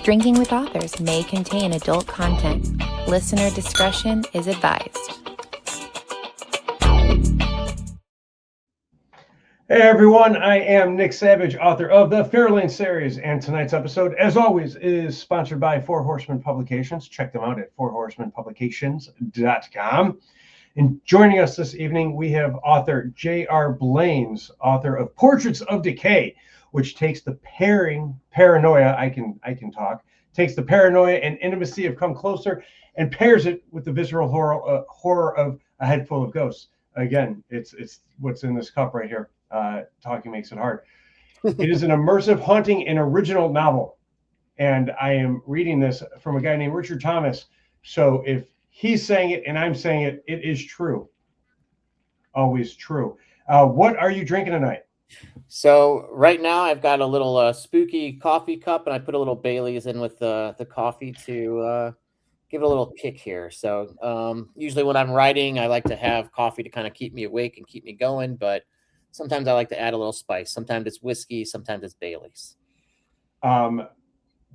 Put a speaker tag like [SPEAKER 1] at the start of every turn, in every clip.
[SPEAKER 1] Drinking with authors may contain adult content. Listener discretion is advised.
[SPEAKER 2] Hey everyone, I am Nick Savage, author of the Fairlane series, and tonight's episode, as always, is sponsored by Four Horsemen Publications. Check them out at fourhorsemenpublications.com. And joining us this evening, we have author J.R. Blanes, author of Portraits of Decay, which takes the paranoia, I can talk, takes the paranoia and intimacy of Come Closer and pairs it with the visceral horror of A Head Full of Ghosts. Again, it's what's in this cup right here. Talking makes it hard. It is an immersive, haunting, and original novel. And I am reading this from a guy named Richard Thomas. So if he's saying it and I'm saying it, it is true. Always true. What are you drinking tonight?
[SPEAKER 3] So right now I've got a little spooky coffee cup, and I put a little Bailey's in with the coffee to give it a little kick here. So usually when I'm writing, I like to have coffee to kind of keep me awake and keep me going, but sometimes I like to add a little spice. Sometimes it's whiskey, sometimes it's Bailey's.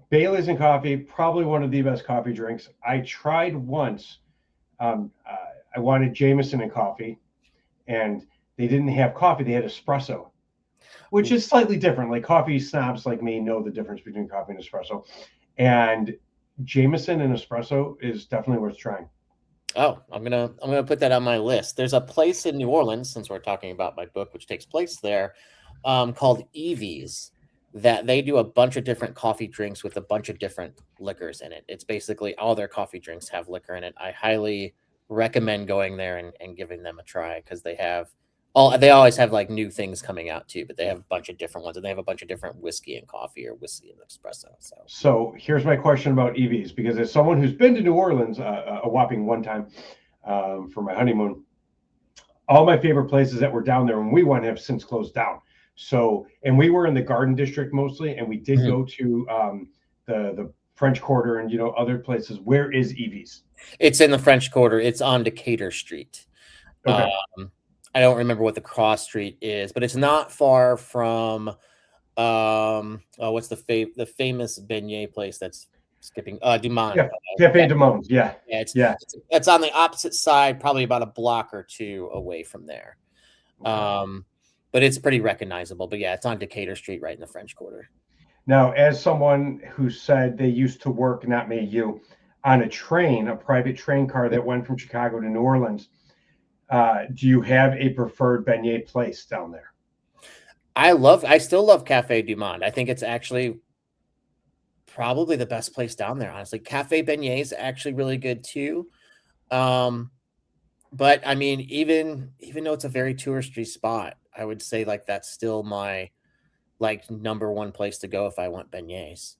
[SPEAKER 2] Bailey's and coffee, probably one of the best coffee drinks. I tried once. I wanted Jameson and coffee, and they didn't have coffee. They had espresso, which is slightly different. Like coffee snobs like me know the difference between coffee and espresso. And Jameson and espresso is definitely worth trying.
[SPEAKER 3] Oh, I'm gonna put that on my list. There's a place in New Orleans, since we're talking about my book, which takes place there, called Evie's, that they do a bunch of different coffee drinks with a bunch of different liquors in it. It's basically all their coffee drinks have liquor in it. I highly recommend going there and giving them a try, because they always have like new things coming out too, but they have a bunch of different ones, and they have a bunch of different whiskey and coffee or whiskey and espresso.
[SPEAKER 2] So here's my question about Evie's, because as someone who's been to New Orleans a whopping one time for my honeymoon, all my favorite places that were down there when we went have since closed down. So, and we were in the Garden District mostly, and we did go to the French Quarter and other places. Where is Evie's?
[SPEAKER 3] It's in the French Quarter. It's on Decatur Street.
[SPEAKER 2] Okay.
[SPEAKER 3] I don't remember what the cross street is, but it's not far from what's the famous beignet place that's skipping Dumont.
[SPEAKER 2] Yeah, Cafe Dumont's. Yeah.
[SPEAKER 3] It's on the opposite side, probably about a block or two away from there. Okay. But it's pretty recognizable. But yeah, it's on Decatur Street, right in the French Quarter.
[SPEAKER 2] Now, as someone who said they used to work, not me, you, on a private train car that went from Chicago to New Orleans, do you have a preferred beignet place down there?
[SPEAKER 3] I still love Cafe Dumont. I think it's actually probably the best place down there, honestly. Cafe Beignet is actually really good too. But I mean, even though it's a very touristy spot, I would say like that's still my number one place to go if I want beignets.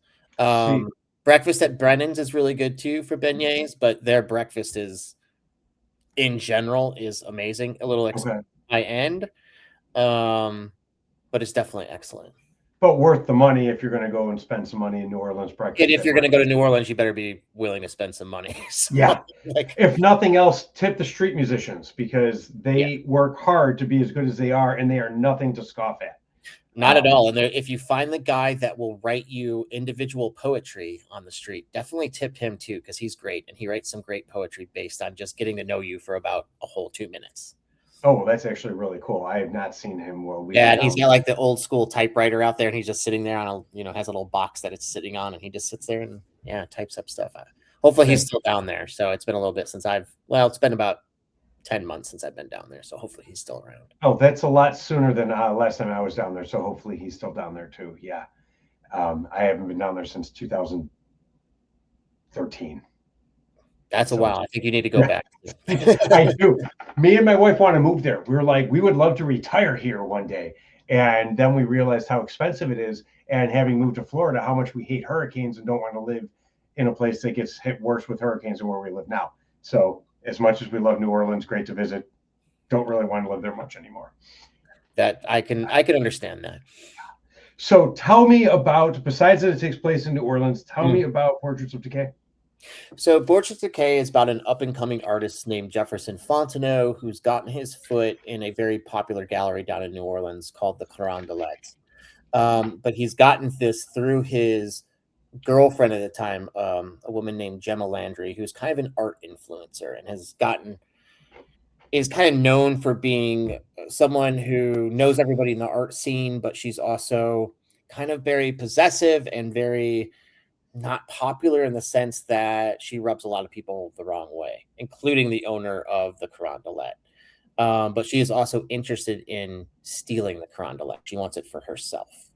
[SPEAKER 3] Breakfast at Brennan's is really good too for beignets, but their breakfast in general is amazing. A little high end, but it's definitely excellent.
[SPEAKER 2] But worth the money if you're going to go and spend some money in New Orleans breakfast.
[SPEAKER 3] And if you're going to go to New Orleans, you better be willing to spend some money. So,
[SPEAKER 2] yeah. If nothing else, tip the street musicians, because they work hard to be as good as they are, and they are nothing to scoff at.
[SPEAKER 3] Not at all. And if you find the guy that will write you individual poetry on the street, definitely tip him too, because he's great. And he writes some great poetry based on just getting to know you for about a whole 2 minutes.
[SPEAKER 2] Oh, well, that's actually really cool. I have not seen him.
[SPEAKER 3] And he's got like the old school typewriter out there, and he's just sitting there on has a little box that it's sitting on, and he just sits there and types up stuff. Hopefully he's still down there. So it's been a little bit since it's been about 10 months since I've been down there. So hopefully he's still around.
[SPEAKER 2] Oh, that's a lot sooner than last time I was down there. So hopefully he's still down there too. Yeah. I haven't been down there since 2013.
[SPEAKER 3] That's a while. I think you need to go back.
[SPEAKER 2] I do. Me and my wife want to move there. We were like, we would love to retire here one day. And then we realized how expensive it is. And having moved to Florida, how much we hate hurricanes and don't want to live in a place that gets hit worse with hurricanes than where we live now. So as much as we love New Orleans, great to visit, don't really want to live there much anymore.
[SPEAKER 3] That I can understand that.
[SPEAKER 2] So tell me about, besides that it takes place in New Orleans, tell me about Portraits of Decay.
[SPEAKER 3] So Portraits of Decay is about an up-and-coming artist named Jefferson Fontenot, who's gotten his foot in a very popular gallery down in New Orleans called the Carondelet. But he's gotten this through his girlfriend at the time, a woman named Gemma Landry, who's kind of an art influencer and is kind of known for being someone who knows everybody in the art scene, but she's also kind of very possessive and very not popular in the sense that she rubs a lot of people the wrong way, including the owner of the Carondelet. But she is also interested in stealing the Carondelet. She wants it for herself.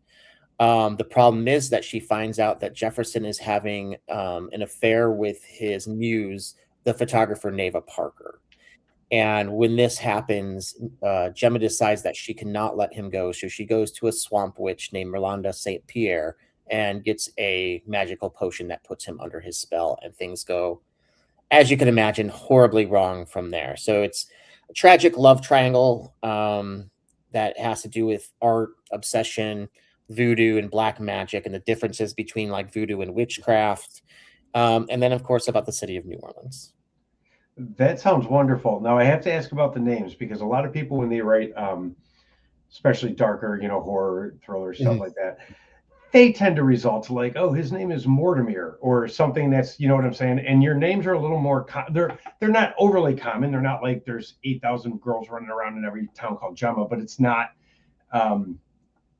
[SPEAKER 3] The problem is that she finds out that Jefferson is having an affair with his muse, the photographer Neva Parker. And when this happens, Gemma decides that she cannot let him go. So she goes to a swamp witch named Merlanda St. Pierre and gets a magical potion that puts him under his spell. And things go, as you can imagine, horribly wrong from there. So it's a tragic love triangle that has to do with art, obsession, voodoo, and black magic, and the differences between like voodoo and witchcraft. And then, of course, about the city of New Orleans.
[SPEAKER 2] That sounds wonderful. Now I have to ask about the names, because a lot of people, when they write, especially darker, horror, thriller, stuff like that, they tend to result to like, oh, his name is Mortimer or something that's, you know what I'm saying? And your names are a little more, they're not overly common. They're not like there's 8,000 girls running around in every town called Gemma, but it's not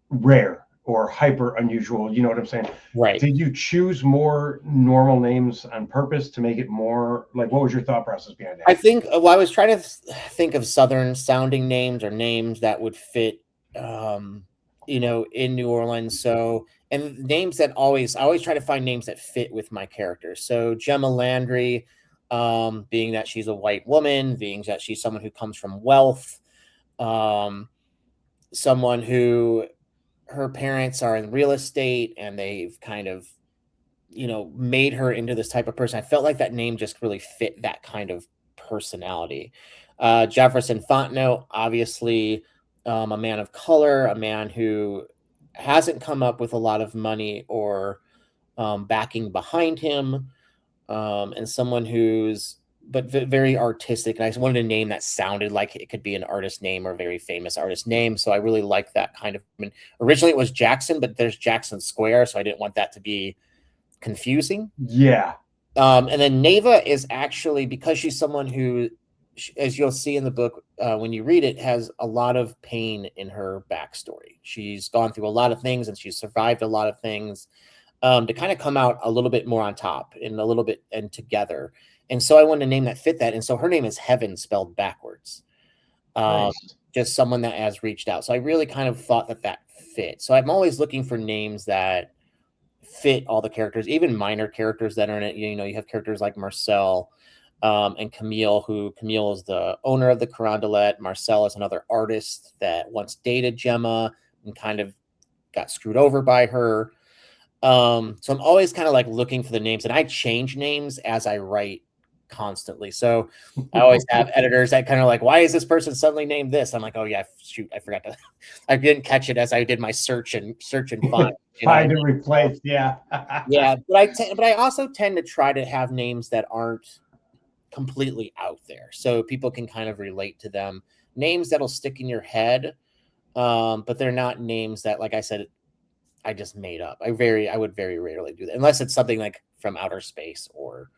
[SPEAKER 2] rare or hyper unusual. You know what I'm saying?
[SPEAKER 3] Right.
[SPEAKER 2] Did you choose more normal names on purpose to make it more like, what was your thought process behind that?
[SPEAKER 3] I think, well, I was trying to think of Southern sounding names or names that would fit, in New Orleans. So, and names that I always try to find names that fit with my character. So Gemma Landry, being that she's a white woman, being that she's someone who comes from wealth, someone who her parents are in real estate and they've kind of, made her into this type of person. I felt like that name just really fit that kind of personality. Jefferson Fontenot, obviously, a man of color, a man who hasn't come up with a lot of money or backing behind him, and someone who's very artistic. And I just wanted a name that sounded like it could be an artist name or a very famous artist name. So I really like that kind of. I mean, originally it was Jackson, but there's Jackson Square, so I didn't want that to be confusing.
[SPEAKER 2] Yeah.
[SPEAKER 3] And then Neva is actually, because she's someone who, as you'll see in the book, when you read it, has a lot of pain in her backstory. She's gone through a lot of things and she's survived a lot of things, to kind of come out a little bit more on top and a little bit and together. And so I wanted a name that fit that. And so her name is Heaven spelled backwards.
[SPEAKER 2] Nice.
[SPEAKER 3] Just someone that has reached out. So I really kind of thought that fit. So I'm always looking for names that fit all the characters, even minor characters that are in it. You have characters like Marcel and Camille, Camille is the owner of the Carondelet. Marcel is another artist that once dated Gemma and kind of got screwed over by her. So I'm always kind of like looking for the names, and I change names as I write constantly. So I always have editors that kind of like, why is this person suddenly named this? I'm like, oh yeah, shoot, I forgot to, I didn't catch it as I did my search and find.
[SPEAKER 2] Find and replace, yeah.
[SPEAKER 3] Yeah, but I also tend to try to have names that aren't completely out there, so people can kind of relate to them. Names that'll stick in your head, but they're not names that, like I said, I just made up. I would very rarely do that unless it's something like from outer space or,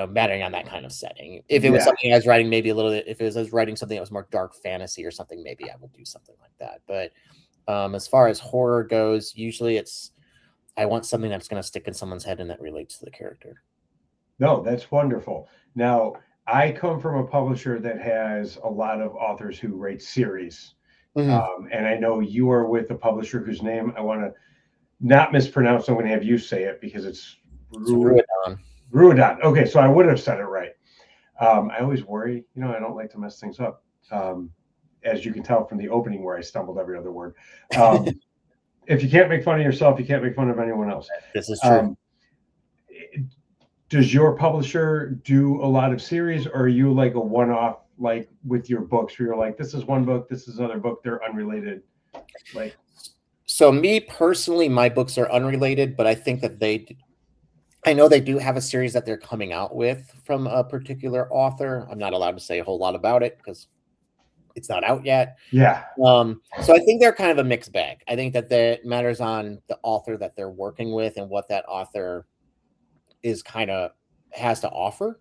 [SPEAKER 3] mattering on that kind of setting. If it was something I was writing, maybe a little bit, if I was writing something that was more dark fantasy or something, maybe I will do something like that. But as far as horror goes, usually I want something that's going to stick in someone's head and that relates to the character.
[SPEAKER 2] No, that's wonderful. Now, I come from a publisher that has a lot of authors who write series. Mm-hmm. And I know you are with a publisher whose name I want to not mispronounce. So I'm going to have you say it because it's
[SPEAKER 3] Ruidon.
[SPEAKER 2] Ruidon. Okay, so I would have said it right. I always worry, I don't like to mess things up. As you can tell from the opening where I stumbled every other word. If you can't make fun of yourself, you can't make fun of anyone else.
[SPEAKER 3] This is true.
[SPEAKER 2] Does your publisher do a lot of series, or are you like a one-off, like with your books where you're like, this is one book, this is another book, they're unrelated?
[SPEAKER 3] So me personally, my books are unrelated, but I think that I know they do have a series that they're coming out with from a particular author. I'm not allowed to say a whole lot about it because it's not out yet.
[SPEAKER 2] Yeah.
[SPEAKER 3] So I think they're kind of a mixed bag. I think that it matters on the author that they're working with and what that author is kind of has to offer.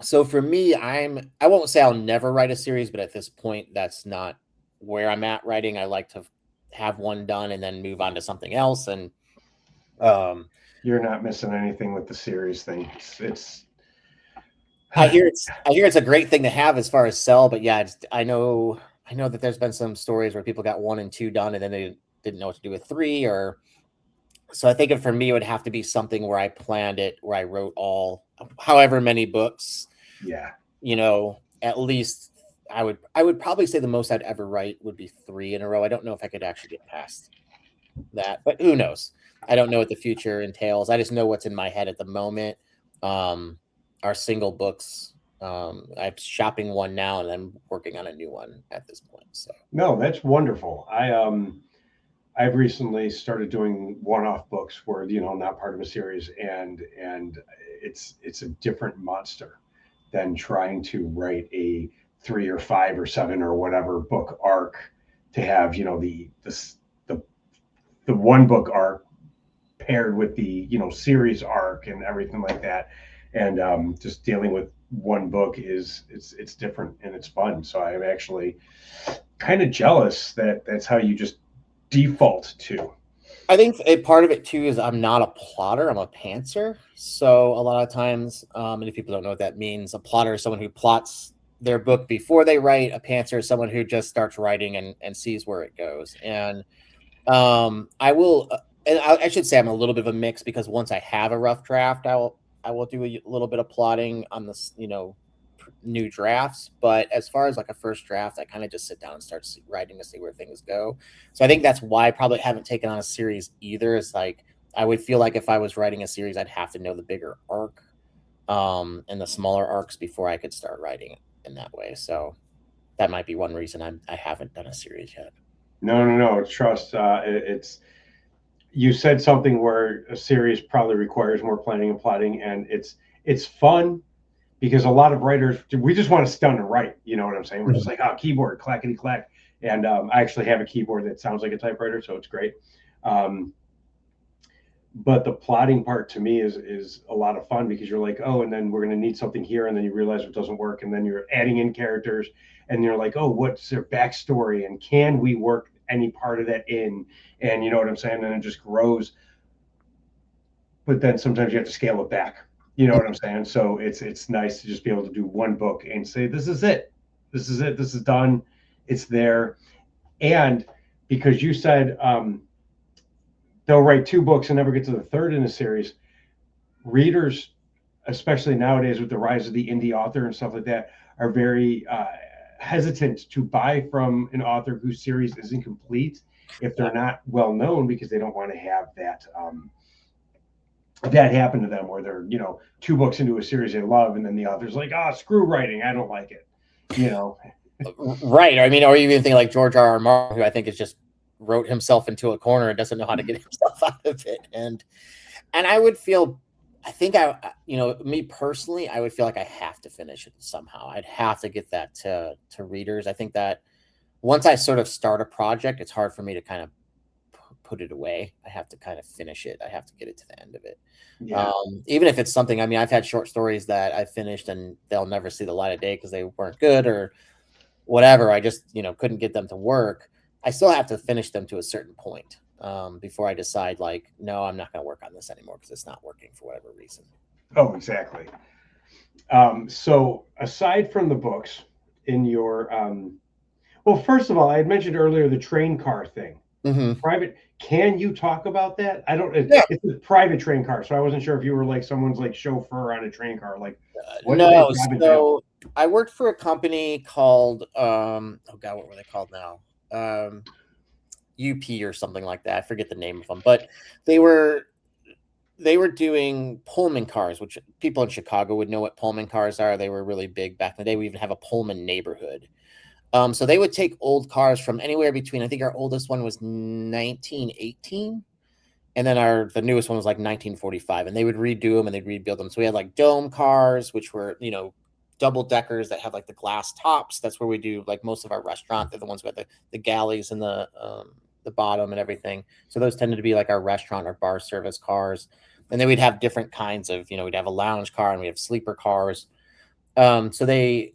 [SPEAKER 3] So for me, I won't say I'll never write a series, but at this point, that's not where I'm at writing. I like to have one done and then move on to something else. And
[SPEAKER 2] you're not missing anything with the series thing. It's
[SPEAKER 3] I hear it's a great thing to have as far as sell, but yeah, I know that there's been some stories where people got 1 and 2 done and then they didn't know what to do with 3, or so I think for me it would have to be something where I planned it, where I wrote however many books.
[SPEAKER 2] Yeah.
[SPEAKER 3] At least I would probably say the most I'd ever write would be 3 in a row. I don't know if I could actually get past that, but who knows? I don't know what the future entails. I just know what's in my head at the moment. Our single books, I'm shopping one now and I'm working on a new one at this point. So
[SPEAKER 2] no, that's wonderful. I've recently started doing one-off books where, not part of a series, and it's a different monster than trying to write a 3 or 5 or 7 or whatever book arc to have, the one book arc paired with the, series arc and everything like that. And just dealing with one book it's different and it's fun. So I'm actually kind of jealous that that's how you just default to.
[SPEAKER 3] I think a part of it too is I'm not a plotter, I'm a pantser. So a lot of times, and if people don't know what that means, a plotter is someone who plots their book before they write. A pantser is someone who just starts writing and sees where it goes. And I should say I'm a little bit of a mix, because once I have a rough draft, I will do a little bit of plotting on this, new drafts. But as far as like a first draft, I kind of just sit down and start writing to see where things go. So I think that's why I probably haven't taken on a series either. It's like I would feel like if I was writing a series, I'd have to know the bigger arc and the smaller arcs before I could start writing it in that way. So that might be one reason I haven't done a series yet.
[SPEAKER 2] No. Trust. You said something where a series probably requires more planning and plotting, and it's fun because a lot of writers, we just want to stun and write. You know what I'm saying? We're just like, keyboard, clackety clack. And I actually have a keyboard that sounds like a typewriter, so it's great. But the plotting part to me is a lot of fun, because you're like, and then we're going to need something here, and then you realize it doesn't work, and then you're adding in characters, and you're like, what's their backstory, and can we work any part of that in? And you know what I'm saying? And it just grows. But then sometimes you have to scale it back. You know what I'm saying? So it's nice to just be able to do one book and say, this is it. This is done. It's there. And because you said they'll write 2 books and never get to the third in a series, readers, especially nowadays with the rise of the indie author and stuff like that, are very hesitant to buy from an author whose series isn't complete if they're not well known, because they don't want to have that that happen to them, where they're 2 books into a series they love, and then the author's like, screw writing, I don't like it.
[SPEAKER 3] Right. I mean, or even think like George R.R. Martin, who I think is just wrote himself into a corner and doesn't know how to get himself out of it. And I would feel, I think me personally, I would feel like I have to finish it somehow. I'd have to get that to readers. I think that once I sort of start a project, it's hard for me to kind of put it away. I have to kind of finish it. I have to get it to the end of it.
[SPEAKER 2] Yeah.
[SPEAKER 3] Even if it's something, I mean, I've had short stories that I finished and they'll never see the light of day because they weren't good or whatever. I just, couldn't get them to work. I still have to finish them to a certain point before I decide, like, no, I'm not going to work on this anymore because it's not working for whatever reason.
[SPEAKER 2] Oh, exactly. So aside from the books in your, well, first of all, I had mentioned earlier the train car thing.
[SPEAKER 3] Mm-hmm.
[SPEAKER 2] Private. Can you talk about that? I don't.
[SPEAKER 3] Yeah.
[SPEAKER 2] It's a private train car, so I wasn't sure if you were like someone's like chauffeur on a train car. Like,
[SPEAKER 3] no. So I worked for a company called oh god, what were they called now? UP or something like that. I forget the name of them, but they were doing Pullman cars, which people in Chicago would know what Pullman cars are. They were really big back in the day. We even have a Pullman neighborhood. So they would take old cars from anywhere between, I think our oldest one was 1918, and then the newest one was like 1945, and they would redo them and they'd rebuild them. So we had like dome cars, which were, double deckers that have like the glass tops. That's where we do like most of our restaurant. They're the ones with the galleys and the bottom and everything. So those tended to be like our restaurant or bar service cars. And then we'd have different kinds of, we'd have a lounge car and we have sleeper cars. So they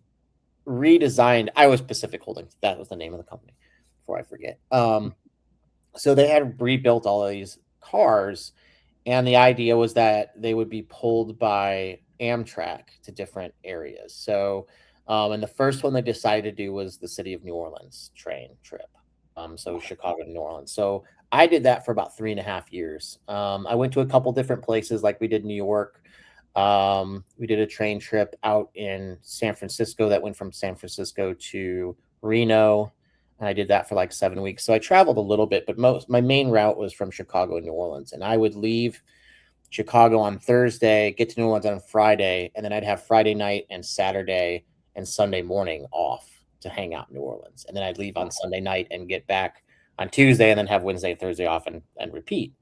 [SPEAKER 3] redesigned Iowa Pacific Holdings. That was the name of the company before I forget. So they had rebuilt all of these cars, and the idea was that they would be pulled by Amtrak to different areas. So, and the first one they decided to do was the city of New Orleans train trip. So Chicago to New Orleans. So I did that for about 3.5 years. I went to a couple different places, like we did New York. We did a train trip out in San Francisco that went from San Francisco to Reno. And I did that for like 7 weeks. So I traveled a little bit, but my main route was from Chicago to New Orleans. And I would leave Chicago on Thursday, get to New Orleans on Friday, and then I'd have Friday night and Saturday and Sunday morning off to hang out in New Orleans. And then I'd leave on Sunday night and get back on Tuesday and then have Wednesday and Thursday off and repeat.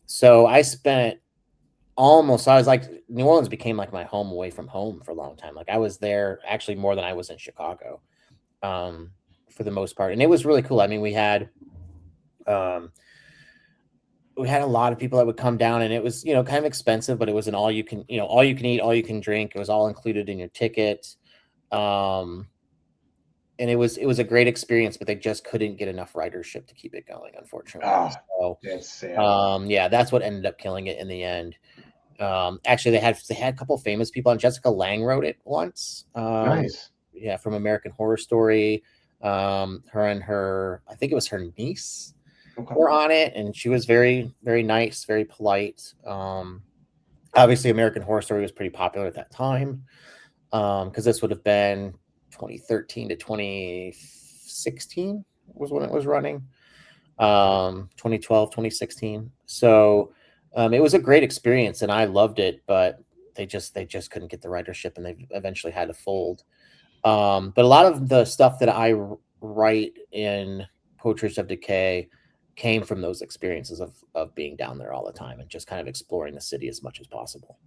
[SPEAKER 3] So I spent I was like, New Orleans became like my home away from home for a long time. Like I was there actually more than I was in Chicago, for the most part. And it was really cool. I mean, we had a lot of people that would come down, and it was, kind of expensive, but it was an all you can eat, all you can drink. It was all included in your ticket. And it was a great experience, but they just couldn't get enough ridership to keep it going, unfortunately. So,
[SPEAKER 2] that's sad.
[SPEAKER 3] yeah, that's what ended up killing it in the end. Actually, they had a couple of famous people, and Jessica Lange wrote it once.
[SPEAKER 2] Nice.
[SPEAKER 3] Yeah, from American Horror Story. Her and I think it was her niece, were on it, and she was very, very nice, very polite. Obviously, American Horror Story was pretty popular at that time, because this would have been 2013 to 2016 was when it was running. 2012, 2016. So it was a great experience, and I loved it, but they just couldn't get the ridership, and they eventually had to fold. But a lot of the stuff that I write in Portraits of Decay came from those experiences of being down there all the time and just kind of exploring the city as much as possible.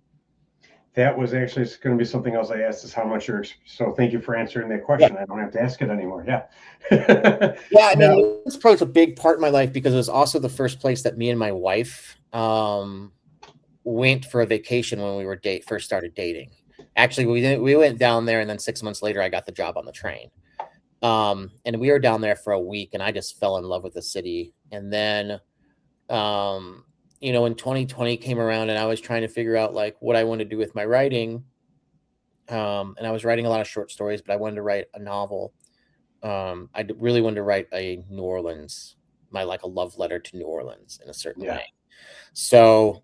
[SPEAKER 3] That
[SPEAKER 2] was actually going to be something else I asked, is how much so thank you for answering that question. Yeah. I don't have to ask it anymore. Yeah.
[SPEAKER 3] Yeah. I mean, it's probably a big part of my life because it was also the first place that me and my wife went for a vacation when we were first started dating. Actually, we went down there, and then 6 months later, I got the job on the train. And we were down there for a week, and I just fell in love with the city. And then, when 2020 came around, and I was trying to figure out like what I wanted to do with my writing. And I was writing a lot of short stories, but I wanted to write a novel. I really wanted to write a New Orleans, a love letter to New Orleans in a certain way. So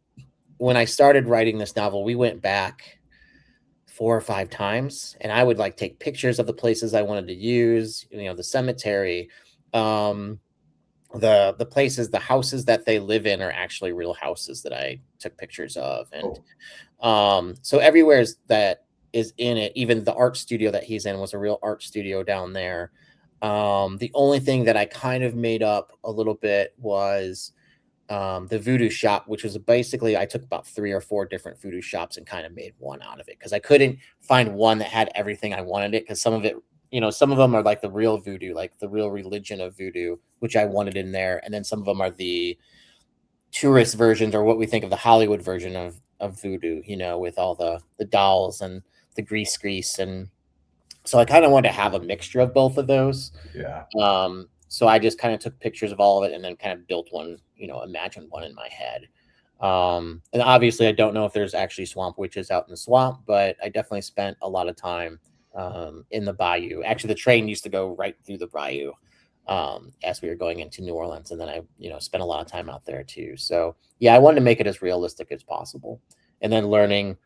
[SPEAKER 3] when I started writing this novel, we went back 4 or 5 times, and I would like take pictures of the places I wanted to use, the cemetery, the places, the houses that they live in are actually real houses that I took pictures of. And so everywhere that is in it, even the art studio that he's in was a real art studio down there. The only thing that I kind of made up a little bit was the voodoo shop, which was basically, I took about 3 or 4 different voodoo shops and kind of made one out of it, because I couldn't find one that had everything I wanted it, because some of it, some of them are like the real voodoo, like the real religion of voodoo, which I wanted in there. And then some of them are the tourist versions, or what we think of the Hollywood version of voodoo, with all the dolls and the grease. And so I kind of wanted to have a mixture of both of those.
[SPEAKER 2] Yeah.
[SPEAKER 3] So I just kind of took pictures of all of it and then kind of built one, imagined one in my head. And obviously I don't know if there's actually swamp witches out in the swamp, but I definitely spent a lot of time in the bayou. Actually, the train used to go right through the bayou as we were going into New Orleans. And then I, spent a lot of time out there too. So yeah, I wanted to make it as realistic as possible. And then learning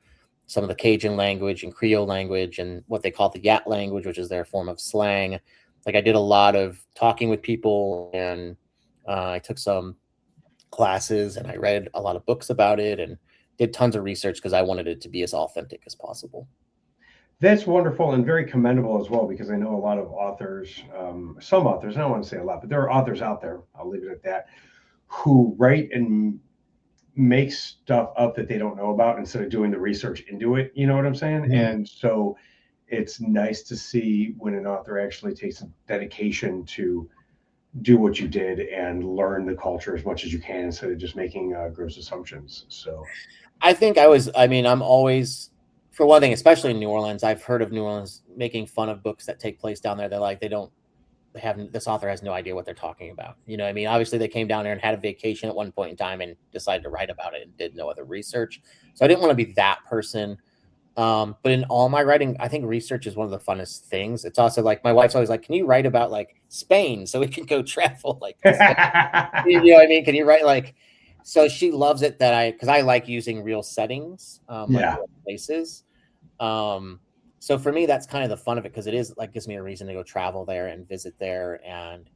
[SPEAKER 3] some of the Cajun language and Creole language and what they call the Yat language, which is their form of slang. Like I did a lot of talking with people, and I took some classes, and I read a lot of books about it and did tons of research because I wanted it to be as authentic as possible.
[SPEAKER 2] That's wonderful and very commendable as well, because I know a lot of authors, some authors, I don't want to say a lot, but there are authors out there, I'll leave it at that, who write and make stuff up that they don't know about instead of doing the research into it. You know what I'm saying? Mm-hmm. And so it's nice to see when an author actually takes some dedication to do what you did and learn the culture as much as you can instead of just making gross assumptions. So
[SPEAKER 3] I think I'm always, for one thing, especially in New Orleans, I've heard of New Orleans making fun of books that take place down there. They're like, this author has no idea what they're talking about. You know what I mean? Obviously they came down there and had a vacation at one point in time and decided to write about it and did no other research. So I didn't want to be that person. But in all my writing, I think research is one of the funnest things. It's also like, my wife's always like, can you write about like Spain so we can go travel? Like, you know what I mean? Can you write like, so she loves it because I like using real settings, like real places. So for me, that's kind of the fun of it, because it is like, gives me a reason to go travel there and visit there and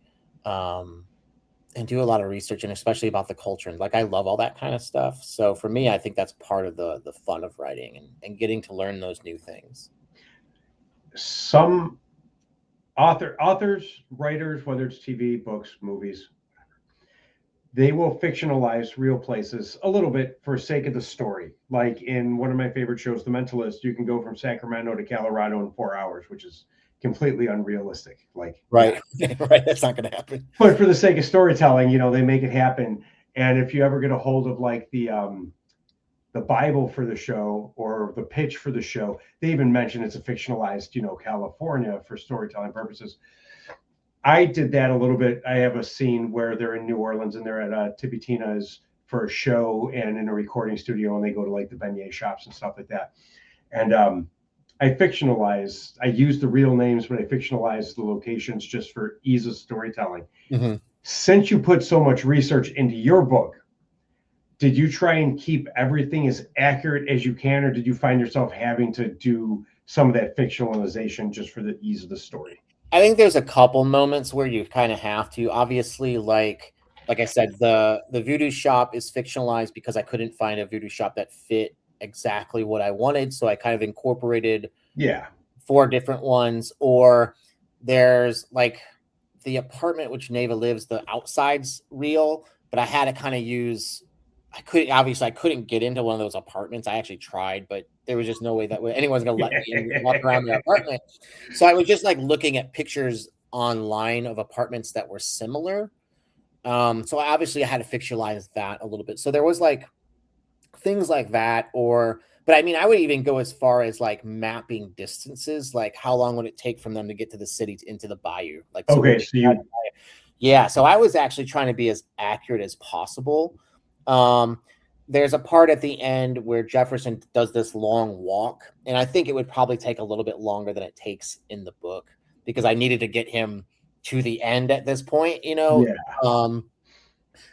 [SPEAKER 3] do a lot of research, and especially about the culture. And like, I love all that kind of stuff. So for me, I think that's part of the fun of writing and getting to learn those new things.
[SPEAKER 2] Some authors, writers, whether it's TV, books, movies, they will fictionalize real places a little bit for sake of the story. Like in one of my favorite shows, The Mentalist, you can go from Sacramento to Colorado in 4 hours, which is completely unrealistic. Like,
[SPEAKER 3] right. Right. That's not going to happen.
[SPEAKER 2] But for the sake of storytelling, they make it happen. And if you ever get a hold of like the Bible for the show or the pitch for the show, they even mention it's a fictionalized, California for storytelling purposes. I did that a little bit. I have a scene where they're in New Orleans and they're at Tippy Tina's for a show and in a recording studio, and they go to like the beignet shops and stuff like that. And I use the real names, but I fictionalize the locations just for ease of storytelling.
[SPEAKER 3] Mm-hmm.
[SPEAKER 2] Since you put so much research into your book, did you try and keep everything as accurate as you can, or did you find yourself having to do some of that fictionalization just for the ease of the story?
[SPEAKER 3] I think there's a couple moments where you kind of have to. Obviously, like I said, the voodoo shop is fictionalized because I couldn't find a voodoo shop that fit exactly what I wanted. So I kind of incorporated 4 different ones. Or there's like the apartment which Neva lives, the outside's real, but I had to kind of use, I couldn't get into one of those apartments. I actually tried, but there was just no way that anyone's going to let me walk around their apartment. So I was just like looking at pictures online of apartments that were similar. So I had to fictionalize that a little bit. So there was like things like that, but I mean, I would even go as far as like mapping distances, like how long would it take from them to get to the city into the bayou? Like, so so I was actually trying to be as accurate as possible. There's a part at the end where Jefferson does this long walk, and I think it would probably take a little bit longer than it takes in the book because I needed to get him to the end at this point,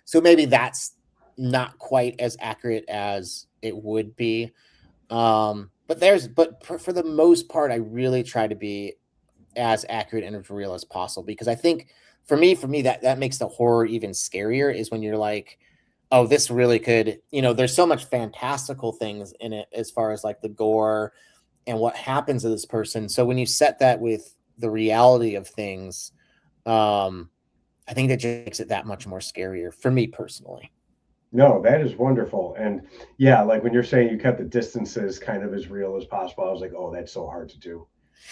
[SPEAKER 3] so maybe that's not quite as accurate as it would be. But for the most part, I really try to be as accurate and as real as possible, because I think for me, that makes the horror even scarier, is when you're like, oh, this really could, there's so much fantastical things in it as far as like the gore and what happens to this person. So when you set that with the reality of things, I think that just makes it that much more scarier for me personally.
[SPEAKER 2] No, that is wonderful. And yeah, like when you're saying you kept the distances kind of as real as possible, I was like, oh, that's so hard to do.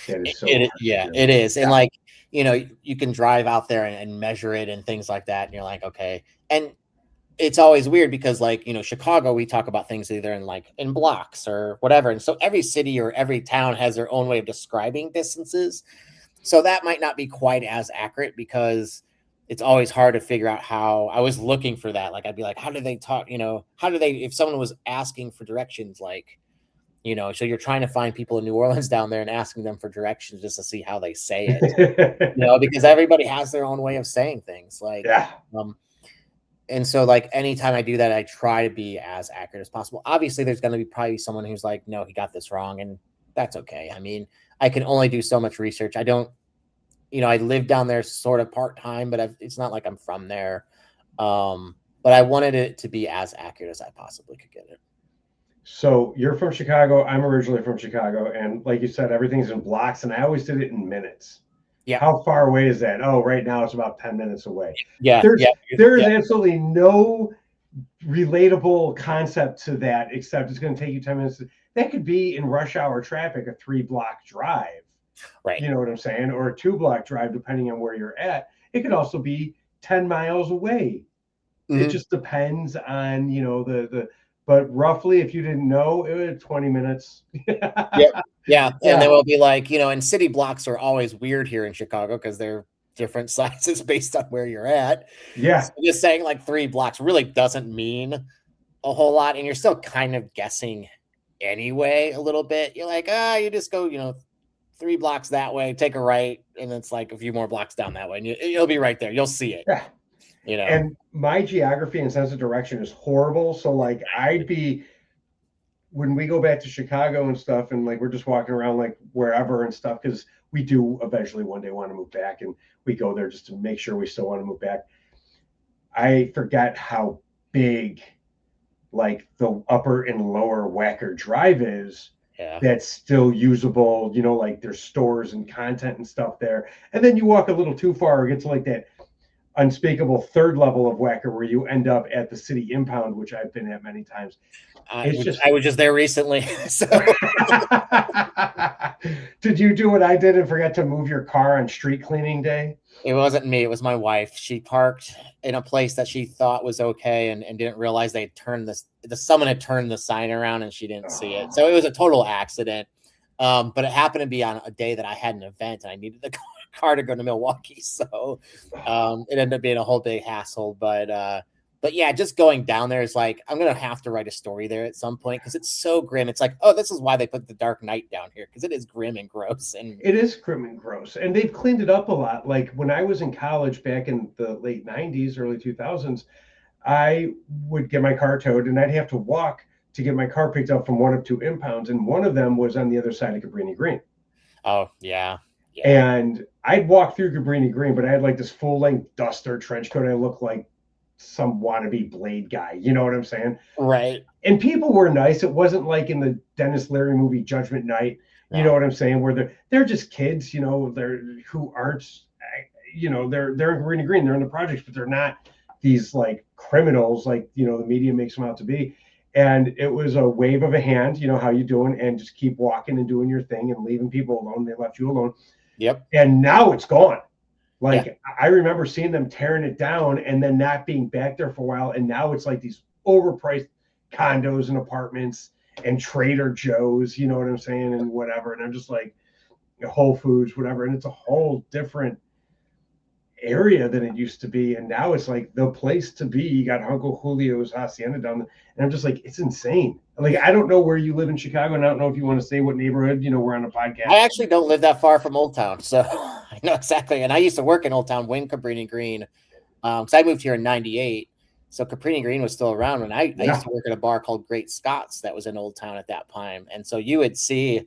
[SPEAKER 2] That is so hard to do.
[SPEAKER 3] It is. And like, you can drive out there and measure it and things like that. And you're like, okay. And it's always weird because like, Chicago, we talk about things either in blocks or whatever. And so every city or every town has their own way of describing distances. So that might not be quite as accurate, because it's always hard to figure out how. I was looking for that. Like, I'd be like, how do they talk? If someone was asking for directions, like, so you're trying to find people in New Orleans down there and asking them for directions just to see how they say it, because everybody has their own way of saying things. Like, and so like anytime I do that, I try to be as accurate as possible. Obviously, there's going to be probably someone who's like, no, he got this wrong. And that's okay. I mean, I can only do so much research. I don't, I live down there sort of part-time, but it's not like I'm from there. But I wanted it to be as accurate as I possibly could get it.
[SPEAKER 2] So you're from Chicago. I'm originally from Chicago. And like you said, everything's in blocks, and I always did it in minutes.
[SPEAKER 3] Yeah.
[SPEAKER 2] How far away is that? Oh, right now it's about 10 minutes away.
[SPEAKER 3] Yeah.
[SPEAKER 2] There's absolutely no relatable concept to that, except it's going to take you 10 minutes. That could be in rush hour traffic, a 3-block drive.
[SPEAKER 3] Right.
[SPEAKER 2] You know what I'm saying? Or a 2-block drive, depending on where you're at. It could also be 10 miles away. It just depends on, but roughly, if you didn't know, it was 20 minutes.
[SPEAKER 3] Yep. Yeah. And then we'll be like, and city blocks are always weird here in Chicago because they're different sizes based on where you're at.
[SPEAKER 2] Yeah.
[SPEAKER 3] So just saying like 3 blocks really doesn't mean a whole lot. And you're still kind of guessing anyway, a little bit. You're like, you just go, 3 blocks that way, take a right. And it's like a few more blocks down that way. And you'll be right there. You'll see it.
[SPEAKER 2] Yeah. And my geography and sense of direction is horrible. So like when we go back to Chicago and stuff, and like we're just walking around like wherever and stuff, because we do eventually one day want to move back, and we go there just to make sure we still want to move back. I forget how big like the upper and lower Wacker Drive is.
[SPEAKER 3] Yeah.
[SPEAKER 2] That's still usable, like there's stores and content and stuff there. And then you walk a little too far, or get to like that unspeakable 3rd level of Wacker where you end up at the city impound, which I've been at many times.
[SPEAKER 3] I was just there recently. So
[SPEAKER 2] did you do what I did and forget to move your car on street cleaning day?
[SPEAKER 3] It wasn't me. It was my wife. She parked in a place that she thought was okay and didn't realize they turned someone had turned the sign around and she didn't see it. So it was a total accident. But it happened to be on a day that I had an event and I needed the car to go to Milwaukee. So it ended up being a whole big hassle. But yeah, just going down there is like, I'm going to have to write a story there at some point because it's so grim. It's like, oh, this is why they put the Dark Knight down here, because it is grim and gross. And
[SPEAKER 2] it is grim and gross. And they've cleaned it up a lot. Like when I was in college back in the late 90s, early 2000s, I would get my car towed and I'd have to walk to get my car picked up from one of 2 impounds. And one of them was on the other side of Cabrini Green.
[SPEAKER 3] Oh, yeah.
[SPEAKER 2] And I'd walk through Cabrini Green, but I had like this full-length duster trench coat. I looked like some wannabe Blade guy, you know what I'm saying?
[SPEAKER 3] Right.
[SPEAKER 2] And people were nice. It wasn't like in the Dennis Leary movie Judgment Night, you know what I'm saying, where they're just kids, they're who aren't, they're in Cabrini Green, they're in the projects, but they're not these like criminals like the media makes them out to be. And it was a wave of a hand, how you doing, and just keep walking and doing your thing and leaving people alone. They left you alone.
[SPEAKER 3] Yep.
[SPEAKER 2] And now it's gone. Like I remember seeing them tearing it down and then not being back there for a while. And now it's like these overpriced condos and apartments and Trader Joe's, you know what I'm saying, and whatever. And I'm just like Whole Foods, whatever. And it's a whole different area than it used to be. And now it's like the place to be. You got Uncle Julio's Hacienda down there. And I'm just like, it's insane. Like, I don't know where you live in Chicago, and I don't know if you want to say what neighborhood, we're on a podcast.
[SPEAKER 3] I actually don't live that far from Old Town, so I know exactly. And I used to work in Old Town when Cabrini Green, because I moved here in '98. So Cabrini Green was still around. And I used to work at a bar called Great Scott's that was in Old Town at that time. And so you would see,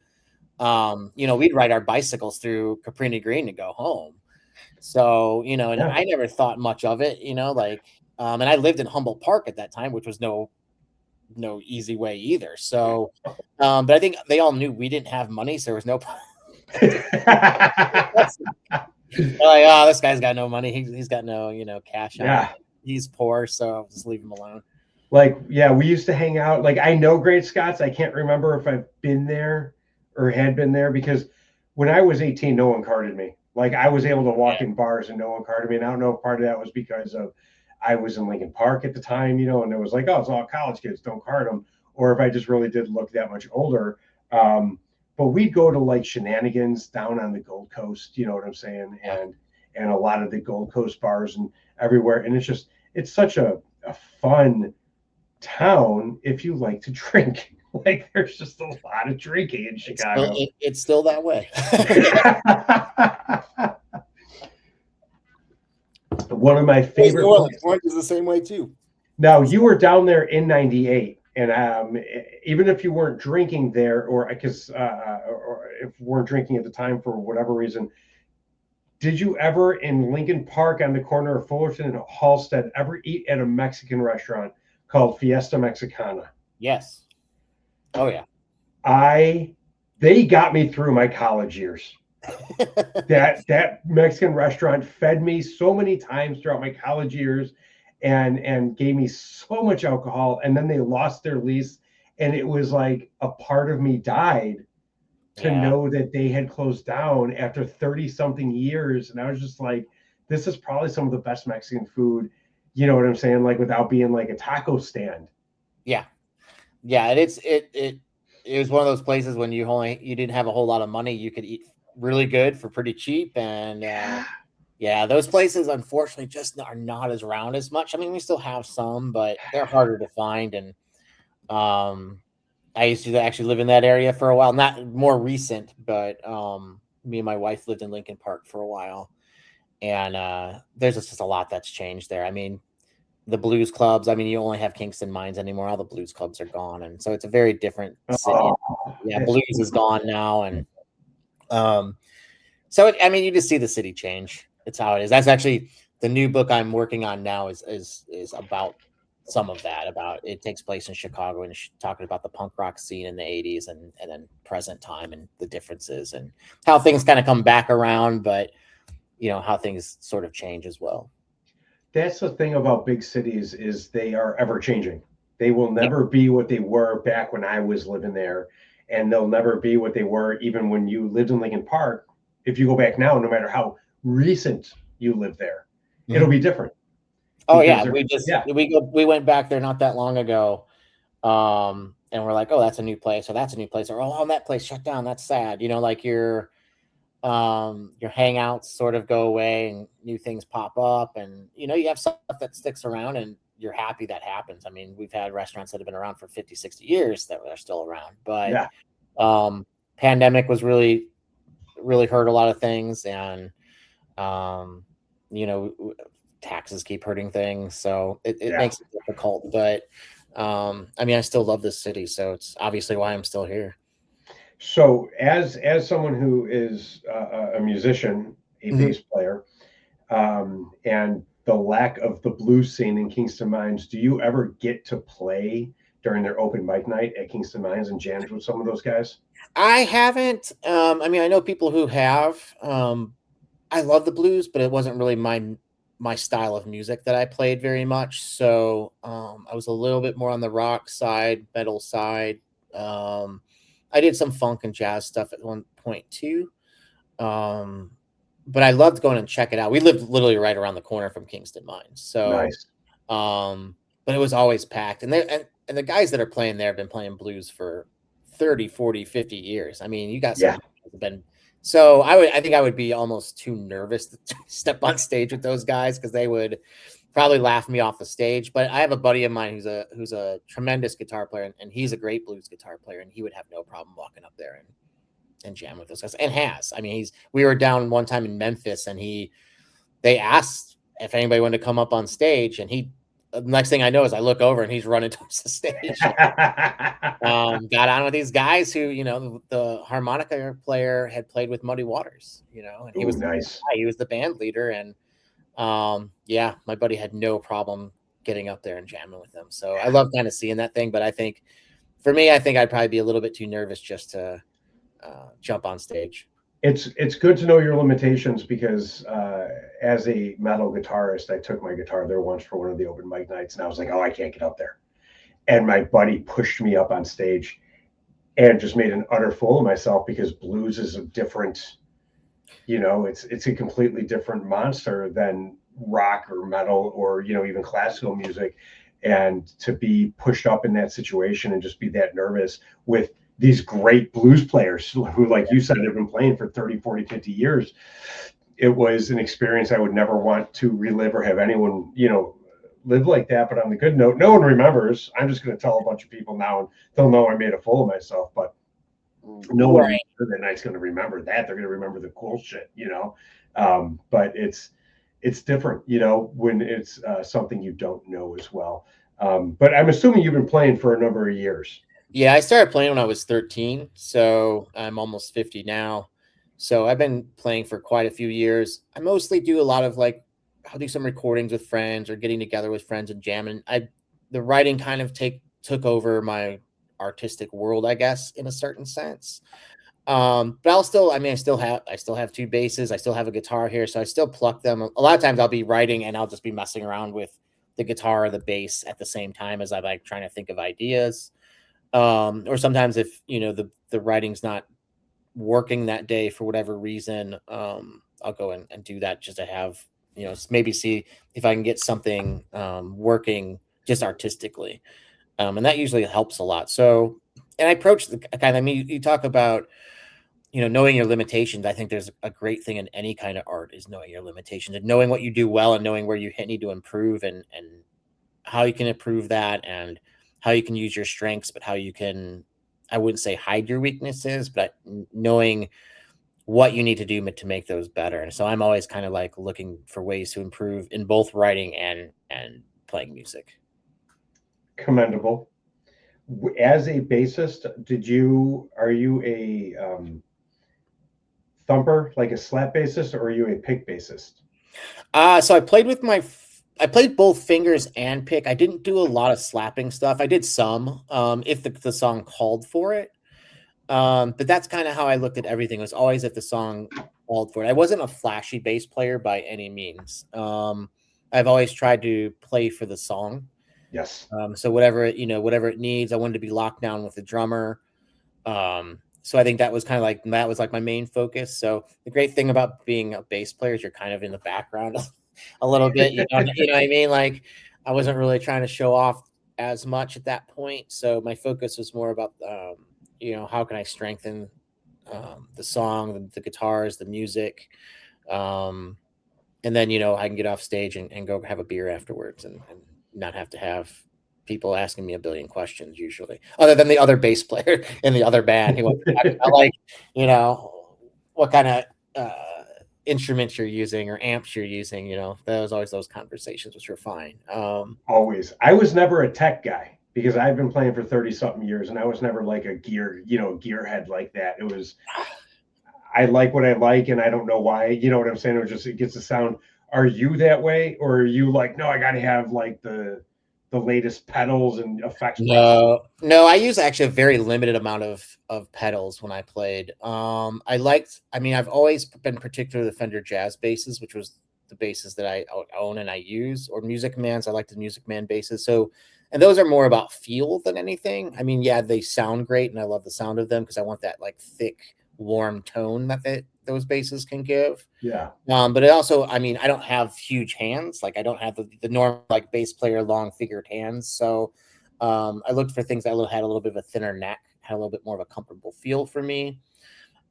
[SPEAKER 3] we'd ride our bicycles through Cabrini Green to go home. So, and I never thought much of it, and I lived in Humboldt Park at that time, which was no easy way either. So, but I think they all knew we didn't have money, so there was no like, oh, this guy's got no money. He's got no, cash on. He's poor, so I'll just leave him alone.
[SPEAKER 2] Like, yeah, we used to hang out. Like, I know Great Scott's. I can't remember if I've been there or had been there, because when I was 18, no one carded me. Like, I was able to walk in bars and no one carded me. And I don't know if part of that was because of I was in Lincoln Park at the time, and it was like, oh, it's all college kids, don't card them. Or if I just really did look that much older. But we'd go to like Shenanigans down on the Gold Coast, you know what I'm saying? And a lot of the Gold Coast bars and everywhere. And it's such a fun town if you like to drink. Like, there's just a lot of drinking in Chicago.
[SPEAKER 3] It's still that way.
[SPEAKER 2] One of my favorite.
[SPEAKER 3] Orange is the same way too.
[SPEAKER 2] Now, you were down there in '98, and even if you weren't drinking there, or if you weren't drinking at the time for whatever reason, did you ever in Lincoln Park on the corner of Fullerton and Halstead ever eat at a Mexican restaurant called Fiesta Mexicana?
[SPEAKER 3] Yes. Oh yeah.
[SPEAKER 2] They got me through my college years. that Mexican restaurant fed me so many times throughout my college years and gave me so much alcohol, and then they lost their lease, and it was like a part of me died to know that they had closed down after 30 something years. And I was just like, this is probably some of the best Mexican food, you know what I'm saying? Like without being like a taco stand.
[SPEAKER 3] Yeah. Yeah. It was one of those places when you didn't have a whole lot of money, you could eat really good for pretty cheap. And yeah, those places unfortunately just are not as around as much. I mean, we still have some, but they're harder to find. And I used to actually live in that area for a while, not more recent, but me and my wife lived in Lincoln Park for a while. And there's just a lot that's changed there. I mean, the blues clubs, I mean, you only have Kingston Mines anymore. All the blues clubs are gone. And so it's a very different city. Yeah, blues is gone now. And so, I mean, you just see the city change. It's how it is. That's actually the new book I'm working on now is about some of that. About it takes place in Chicago and talking about the punk rock scene in the 80s and then present time and the differences and how things kind of come back around, but you know, how things sort of change as well.
[SPEAKER 2] That's the thing about big cities is they are ever changing. They will never be what they were back when I was living there, and they'll never be what they were even when you lived in Lincoln Park. If you go back now, no matter how recent you live there, it'll be different.
[SPEAKER 3] Oh yeah, we went back there not that long ago, and we're like, oh, that's a new place, or that's a new place, or oh, that place shut down. That's sad, you know, like your hangouts sort of go away and new things pop up, and you know, you have stuff that sticks around and you're happy that happens. I mean, we've had restaurants that have been around for 50, 60 years that are still around, but pandemic was really hurt a lot of things, and you know, taxes keep hurting things, so it makes it difficult. But I mean, I still love this city, so it's obviously why I'm still here.
[SPEAKER 2] So as someone who is a musician, a bass player, and the lack of the blues scene in Kingston Mines, do you ever get to play during their open mic night at Kingston Mines and jams with some of those guys?
[SPEAKER 3] I haven't. I mean, I know people who have. I love the blues, but it wasn't really my style of music that I played very much. So I was a little bit more on the rock side, metal side. I did some funk and jazz stuff at one point too. But I loved going and check it out. We lived literally right around the corner from Kingston Mines. So
[SPEAKER 2] nice.
[SPEAKER 3] But it was always packed. And the guys that are playing there have been playing blues for 30, 40, 50 years. I mean, you got some been. So I think I would be almost too nervous to step on stage with those guys because they would probably laugh me off the stage. But I have a buddy of mine who's a tremendous guitar player, and he's a great blues guitar player, and he would have no problem walking up there and jam with those guys, and has. I mean, we were down one time in Memphis, and they asked if anybody wanted to come up on stage, and the next thing I know is I look over and he's running towards the stage. Got on with these guys who, you know, the harmonica player had played with Muddy Waters, you know, and he was
[SPEAKER 2] nice.
[SPEAKER 3] He was the band leader, and my buddy had no problem getting up there and jamming with them. So I love kind of seeing that thing, but I think for me, I'd probably be a little bit too nervous just to jump on stage.
[SPEAKER 2] It's good to know your limitations because as a metal guitarist, I took my guitar there once for one of the open mic nights, and I was like, oh, I can't get up there. And my buddy pushed me up on stage and just made an utter fool of myself because blues is a different, you know, it's a completely different monster than rock or metal or, you know, even classical music. And to be pushed up in that situation and just be that nervous with these great blues players who, like you said, have been playing for 30, 40, 50 years. It was an experience I would never want to relive or have anyone, you know, live like that. But on the good note, no one remembers. I'm just going to tell a bunch of people now and they'll know I made a fool of myself. But no one that night's going to remember that. They're going to remember the cool shit, you know. But it's different, you know, when it's something you don't know as well. But I'm assuming you've been playing for a number of years.
[SPEAKER 3] Yeah, I started playing when I was 13, so I'm almost 50 now. So I've been playing for quite a few years. I mostly do a lot of I'll do some recordings with friends or getting together with friends and jamming. The writing kind of took over my artistic world, I guess, in a certain sense. But I still have two basses. I still have a guitar here, so I still pluck them. A lot of times I'll be writing and I'll just be messing around with the guitar or the bass at the same time as I'm trying to think of ideas. Or sometimes if, you know, the writing's not working that day for whatever reason, I'll go and do that just to have, maybe see if I can get something working just artistically. And that usually helps a lot. So, and I approach the kind of, I mean, you talk about, knowing your limitations. I think there's a great thing in any kind of art is knowing your limitations and knowing what you do well and knowing where you need to improve and how you can improve that and how you can use your strengths, but how you can, I wouldn't say hide your weaknesses, but knowing what you need to do to make those better. And so I'm always kind of like looking for ways to improve in both writing and playing music.
[SPEAKER 2] Commendable. As a bassist, are you a thumper, like a slap bassist, or are you a pick bassist?
[SPEAKER 3] So I played both fingers and pick. I didn't do a lot of slapping stuff. I did some, if the song called for it. But that's kind of how I looked at everything. It was always if the song called for it. I wasn't a flashy bass player by any means. I've always tried to play for the song.
[SPEAKER 2] Yes.
[SPEAKER 3] So whatever it needs, I wanted to be locked down with the drummer. So I think that was kind of like my main focus. So the great thing about being a bass player is you're kind of in the background a little bit. You know what I mean? Like I wasn't really trying to show off as much at that point. So my focus was more about how can I strengthen the song, the guitars, the music, and then I can get off stage and go have a beer afterwards and not have to have people asking me a billion questions usually, other than the other bass player in the other band who wants to talk about, like, what kind of instruments you're using or amps you're using. There was always those conversations, which were fine.
[SPEAKER 2] Always. I was never a tech guy because I've been playing for 30 something years and I was never like a gearhead like that. It was, I like what I like and I don't know why, you know what I'm saying? It gets the sound. Are you that way? Or are you like, no, I got to have like the latest pedals and effects?
[SPEAKER 3] No, I use actually a very limited amount of pedals when I played. I've always been particular to the Fender Jazz basses, which was the basses that I own and I use, or Music Mans. I like the Music Man basses. So, and those are more about feel than anything. I mean, yeah, they sound great and I love the sound of them because I want that like thick, warm tone that those basses can give.
[SPEAKER 2] Yeah.
[SPEAKER 3] But it also, I mean, I don't have huge hands. Like I don't have the normal like bass player long figured hands. So I looked for things that had a little bit of a thinner neck, had a little bit more of a comfortable feel for me.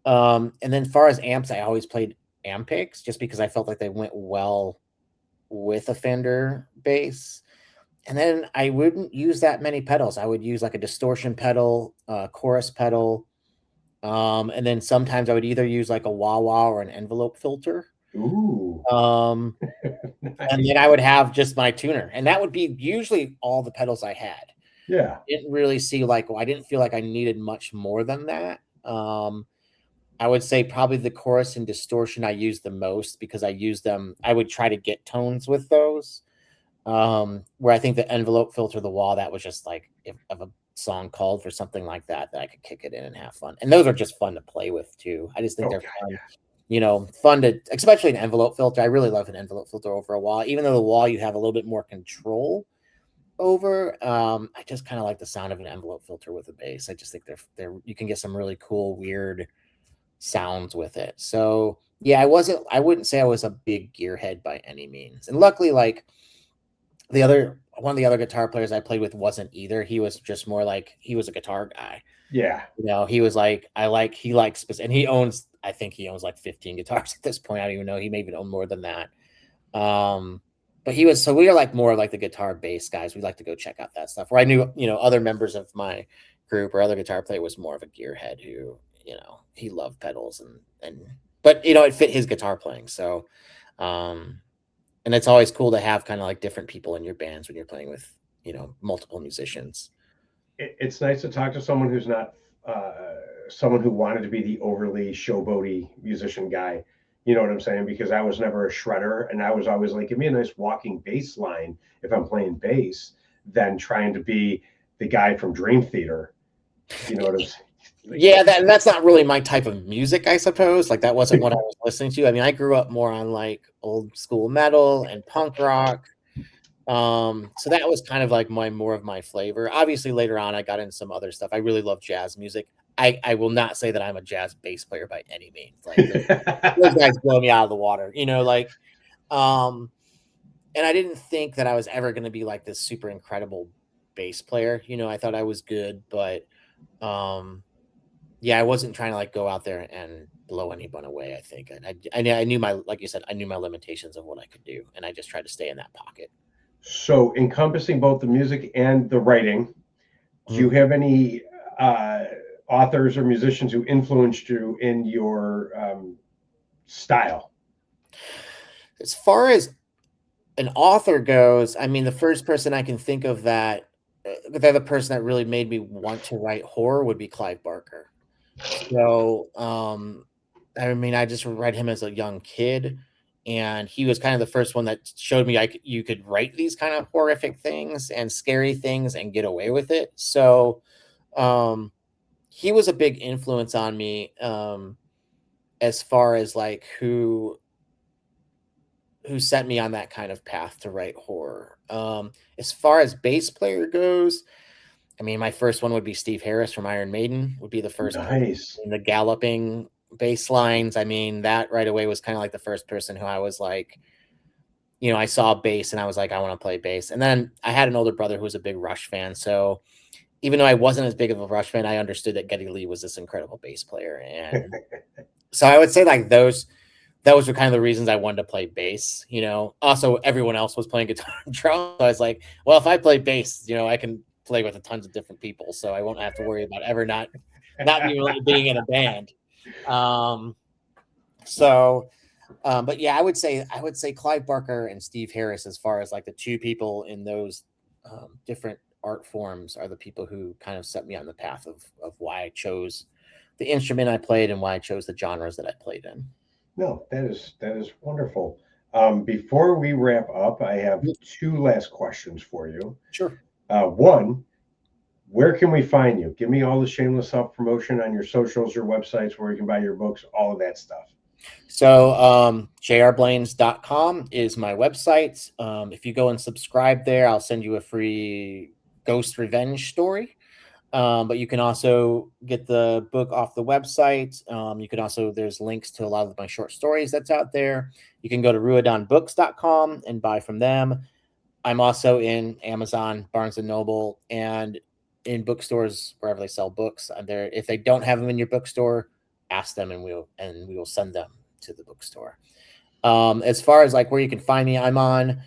[SPEAKER 3] And then as far as amps, I always played amp picks just because I felt like they went well with a Fender bass. And then I wouldn't use that many pedals. I would use like a distortion pedal, chorus pedal. And then sometimes I would either use like a wah-wah or an envelope filter.
[SPEAKER 2] Ooh.
[SPEAKER 3] Nice. And then I would have just my tuner, and that would be usually all the pedals I had.
[SPEAKER 2] Yeah.
[SPEAKER 3] Didn't really see I didn't feel like I needed much more than that. I would say probably the chorus and distortion I use the most because I use them. I would try to get tones with those. Where I think the envelope filter, the wall, that was just like if a song called for something like that I could kick it in and have fun. And those are just fun to play with too. I just think they're fun. Yeah. Fun to, especially an envelope filter. I really love an envelope filter over a wall, even though the wall you have a little bit more control over. I just kind of like the sound of an envelope filter with a bass. I just think they're you can get some really cool, weird sounds with it. So yeah, I wouldn't say I was a big gearhead by any means. And luckily, like one of the other guitar players I played with wasn't either. He was just more like, he was a guitar guy.
[SPEAKER 2] Yeah.
[SPEAKER 3] He was like, he likes, and I think he owns like 15 guitars at this point. I don't even know. He may even own more than that. But we are like more like the guitar bass guys. We like to go check out that stuff. Where I knew, other members of my group or other guitar player was more of a gearhead who, he loved pedals but it fit his guitar playing. So, and it's always cool to have kind of like different people in your bands when you're playing with, multiple musicians.
[SPEAKER 2] It's nice to talk to someone who's not someone who wanted to be the overly showboaty musician guy. You know what I'm saying? Because I was never a shredder, and I was always like, give me a nice walking bass line if I'm playing bass, than trying to be the guy from Dream Theater. You know what I'm saying?
[SPEAKER 3] Yeah, that's not really my type of music, I suppose. Like that wasn't what I was listening to. I mean, I grew up more on like old school metal and punk rock. So that was kind of like more of my flavor. Obviously later on I got into some other stuff. I really love jazz music. I will not say that I'm a jazz bass player by any means. Like those guys blow me out of the water, like and I didn't think that I was ever going to be like this super incredible bass player. I thought I was good, but yeah, I wasn't trying to like go out there and blow anyone away. I think I knew like you said, I knew my limitations of what I could do, and I just tried to stay in that pocket.
[SPEAKER 2] So encompassing both the music and the writing, do you have any authors or musicians who influenced you in your style?
[SPEAKER 3] As far as an author goes, I mean, the first person I can think of that they're the person that really made me want to write horror would be Clive Barker. So, I mean, I just read him as a young kid, and he was kind of the first one that showed me you could write these kind of horrific things and scary things and get away with it. So, he was a big influence on me, as far as like who set me on that kind of path to write horror. As far as bass player goes, I mean, my first one would be Steve Harris from Iron Maiden, would be the first.
[SPEAKER 2] Nice.
[SPEAKER 3] The galloping bass lines. I mean, that right away was kind of like the first person who I was like, I saw bass and I was like, I want to play bass. And then I had an older brother who was a big Rush fan. So even though I wasn't as big of a Rush fan, I understood that Geddy Lee was this incredible bass player. And so I would say like those were kind of the reasons I wanted to play bass. Also everyone else was playing guitar and drum. So I was like, well, if I play bass, I can play with a tons of different people, so I won't have to worry about ever not being in a band. But yeah, I would say Clive Barker and Steve Harris, as far as like the two people in those different art forms, are the people who kind of set me on the path of why I chose the instrument I played and why I chose the genres that I played in.
[SPEAKER 2] No, that is wonderful. Before we wrap up, I have two last questions for you.
[SPEAKER 3] Sure.
[SPEAKER 2] One, where can we find you? Give me all the shameless self-promotion on your socials, your websites, where you can buy your books, all of that stuff.
[SPEAKER 3] So jrblanes.com is my website. If you go and subscribe there, I'll send you a free ghost revenge story. But you can also get the book off the website. You can also, there's links to a lot of my short stories that's out there. You can go to ruidonbooks.com and buy from them. I'm also in Amazon, Barnes & Noble, and in bookstores wherever they sell books. If they don't have them in your bookstore, ask them and we will send them to the bookstore. As far as like where you can find me, I'm on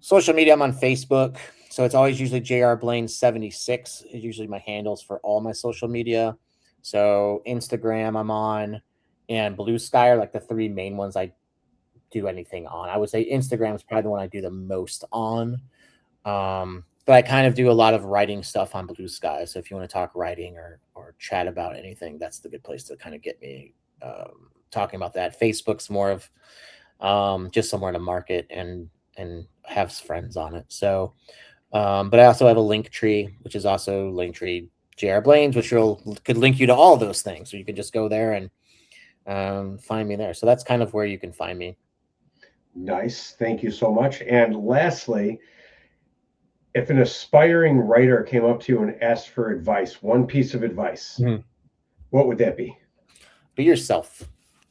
[SPEAKER 3] social media. I'm on Facebook. So it's always usually jrblanes76 is usually my handles for all my social media. So Instagram I'm on, and BlueSky are like the three main ones I do anything on. I would say Instagram is probably the one I do the most on. But I kind of do a lot of writing stuff on BlueSky. So if you want to talk writing or chat about anything, that's the good place to kind of get me talking about that. Facebook's more of just somewhere to market and have friends on it. So, but I also have a link tree, which is also Linktree JR Blanes, which could link you to all those things. So you can just go there and find me there. So that's kind of where you can find me.
[SPEAKER 2] Nice. Thank you so much. And lastly, if an aspiring writer came up to you and asked for advice, one piece of advice, what would that be?
[SPEAKER 3] Be yourself.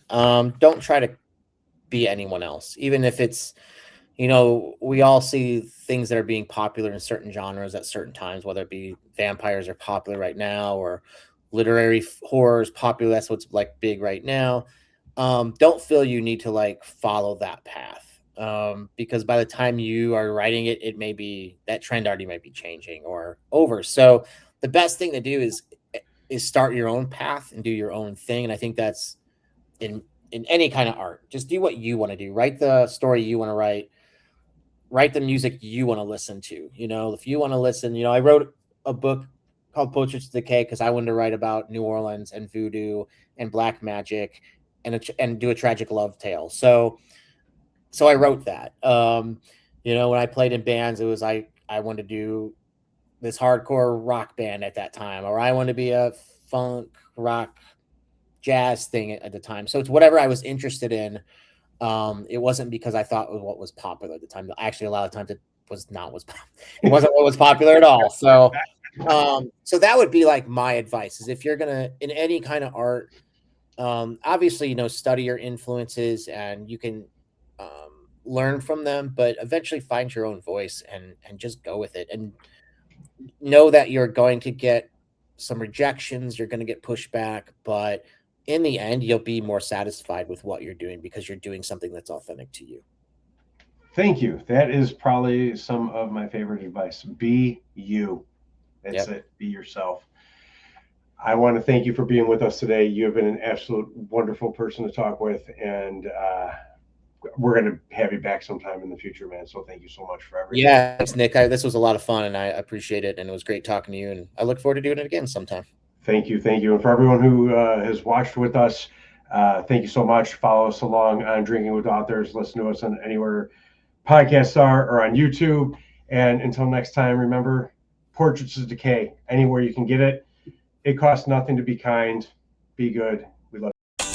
[SPEAKER 3] Don't try to be anyone else, even if it's, we all see things that are being popular in certain genres at certain times, whether it be vampires are popular right now or literary horror is popular. That's what's like big right now. Don't feel you need to like follow that path. Because by the time you are writing it, it may be that trend already might be changing or over. So the best thing to do is start your own path and do your own thing. And I think that's in any kind of art. Just do what you want to do. Write the story you want to write the music you want to listen to. If you want to listen, I wrote a book called Portraits of Decay because I wanted to write about New Orleans and voodoo and black magic and do a tragic love tale. So I wrote that. When I played in bands, it was I wanted to do this hardcore rock band at that time, or I wanted to be a funk rock jazz thing at the time. So it's whatever I was interested in. It wasn't because I thought was what was popular at the time. Actually, a lot of times it wasn't what was popular at all. So So that would be like my advice is if you're gonna in any kind of art, obviously, study your influences and you can learn from them, but eventually find your own voice and just go with it and know that you're going to get some rejections, you're going to get pushback, but in the end, you'll be more satisfied with what you're doing because you're doing something that's authentic to you.
[SPEAKER 2] Thank you. That is probably some of my favorite advice. Be you. That's it. Be yourself. I want to thank you for being with us today. You have been an absolute wonderful person to talk with, and we're going to have you back sometime in the future, man. So thank you so much for everything.
[SPEAKER 3] Yeah, thanks, Nick. This was a lot of fun, and I appreciate it, and it was great talking to you, and I look forward to doing it again sometime.
[SPEAKER 2] Thank you. Thank you. And for everyone who has watched with us, thank you so much. Follow us along on Drinking with Authors. Listen to us on anywhere podcasts are or on YouTube. And until next time, remember, Portraits of Decay, anywhere you can get it. It costs nothing to be kind. Be good. We love you.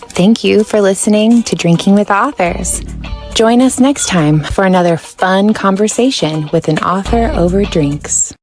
[SPEAKER 1] Thank you for listening to Drinking with Authors. Join us next time for another fun conversation with an author over drinks.